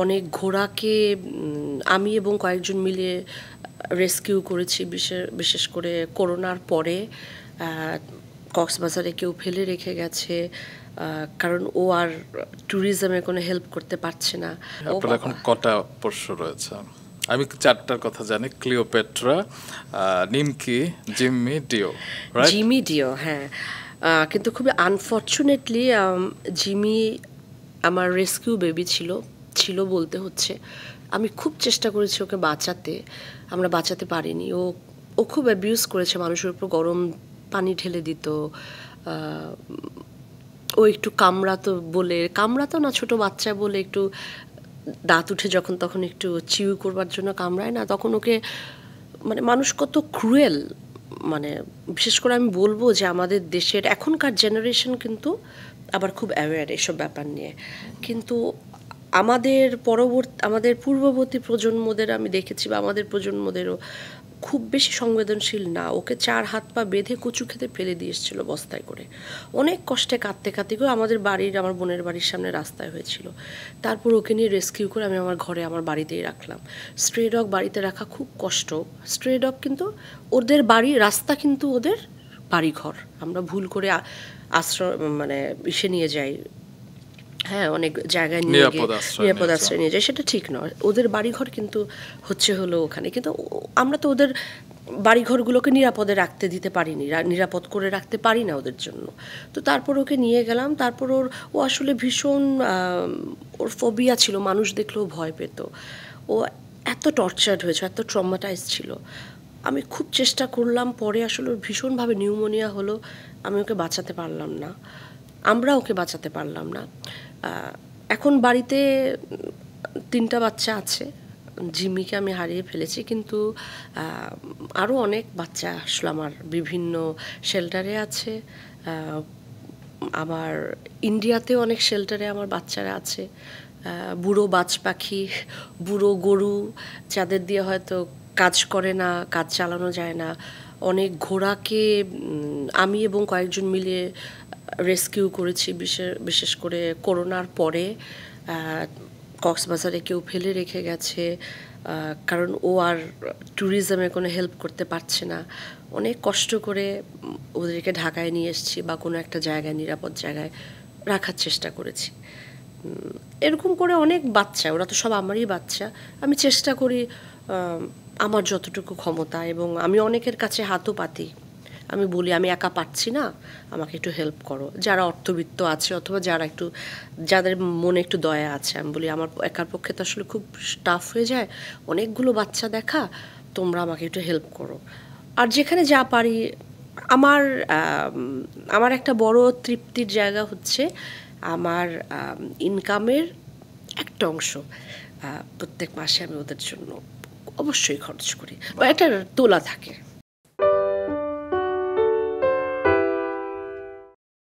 অনেক ঘোড়াকে আমি এবং কয়েকজন মিলে রেস্কিউ করেছি, বিশেষ করে করোনার পরে। কক্সবাজারে কেউ ফেলে রেখে গেছে, কারণ ও আর ট্যুরিজমে কোনো হেল্প করতে পারছে না। আপনার এখন কটা পোষ্য রয়েছে? আমি 4টার কথা জানি, ক্লিওপেট্রা, নিমকি, জিম্মি, ডিও, রাইট? জিমি ডিও, হ্যাঁ। কিন্তু খুবই আনফর্চুনেটলি জিমি আমার রেস্কিউ বেবি ছিল বলতে হচ্ছে। আমি খুব চেষ্টা করেছি ওকে বাঁচাতে, আমরা বাঁচাতে পারিনি। ও খুব অ্যাবিউজ করেছে, মানুষের উপর গরম পানি ঢেলে দিত। ও একটু কামড়াতো না, ছোট বাচ্চা বলে একটু দাঁত উঠে যখন তখন একটু চিউ করবার জন্য কামড়ায় না, তখন ওকে মানে মানুষ কত ক্রুয়েল। মানে বিশেষ করে আমি বলবো যে আমাদের দেশের এখনকার জেনারেশন কিন্তু আবার খুব অ্যাওয়্যার এসব ব্যাপার নিয়ে, কিন্তু আমাদের পূর্ববর্তী প্রজন্মদের আমি দেখেছি, বা আমাদের প্রজন্মদেরও খুব বেশি সংবেদনশীল না। ওকে 4 হাত পা বেঁধে কচু খেতে ফেলে দিয়ে এসেছিল বস্তায় করে, অনেক কষ্টে কাঁদতে করে আমার বোনের বাড়ির সামনে রাস্তায় হয়েছিল। তারপর ওকে নিয়ে রেস্কিউ করে আমি আমার বাড়িতেই রাখলাম। স্ট্রে ডগ বাড়িতে রাখা খুব কষ্ট। স্ট্রে ডগ কিন্তু ওদের রাস্তা কিন্তু ওদের বাড়িঘর, আমরা ভুল করে আশ্রয় মানে ইসে নিয়ে যাই, হ্যাঁ, অনেক জায়গায় নিয়ে গিয়ে নিরাপদ আশ্রয় নিয়ে যায়, সেটা ঠিক নয়। ওদের বাড়িঘর কিন্তু হলো ওখানে, কিন্তু আমরা তো ওদের বাড়িঘরগুলোকে নিরাপদে রাখতে দিতে পারিনি, নিরাপদ করে রাখতে পারি না ওদের জন্য। তো তারপর ওকে নিয়ে গেলাম। তারপর ও আসলে ভীষণ ওর ফোবিয়া ছিল, মানুষ দেখলেও ভয় পেত। ও এত টর্চার্ড হয়েছে, এত ট্রমাটাইজ ছিল। আমি খুব চেষ্টা করলাম, পরে আসলে ওর ভীষণভাবে নিউমোনিয়া হলো, আমি ওকে বাঁচাতে পারলাম না, আমরা ওকে বাঁচাতে পারলাম না। এখন বাড়িতে 3টা বাচ্চা আছে। জিম্মিকে আমি হারিয়ে ফেলেছি, কিন্তু আরও অনেক বাচ্চা আসলে আমার বিভিন্ন শেল্টারে আছে। আমার ইন্ডিয়াতেও অনেক শেল্টারে আমার বাচ্চারা আছে। বুড়ো বাজ পাখি, বুড়ো গরু, যাদের দিয়ে হয়তো কাজ করে না, কাজ চালানো যায় না। অনেক ঘোড়াকে আমি এবং কয়েকজন মিলে রেস্কিউ করেছি, বিশেষ করে করোনার পরে। কক্সবাজারে কেউ ফেলে রেখে গেছে, কারণ ও আর ট্যুরিজমে কোনো হেল্প করতে পারছে না। অনেক কষ্ট করে ওদেরকে ঢাকায় নিয়ে এসেছি, বা কোনো একটা জায়গায়, নিরাপদ জায়গায় রাখার চেষ্টা করেছি। এরকম করে অনেক বাচ্চা, ওরা তো সব আমারই বাচ্চা। আমি চেষ্টা করি আমার যতটুকু ক্ষমতা, এবং আমি অনেকের কাছে হাতও পাতি। আমি বলি আমি একা পারছি না, আমাকে একটু হেল্প করো। যারা অর্থবিত্ত আছে, অথবা যাদের মনে একটু দয়া আছে, আমি বলি আমার একার পক্ষে তো আসলে খুব টাফ হয়ে যায়, অনেকগুলো বাচ্চা দেখা, তোমরা আমাকে একটু হেল্প করো। আর যেখানে যা পারি, আমার আমার একটা বড় তৃপ্তির জায়গা হচ্ছে আমার ইনকামের একটা অংশ প্রত্যেক মাসে আমি ওদের জন্য অবশ্যই খরচ করি, বা একটা তোলা থাকে।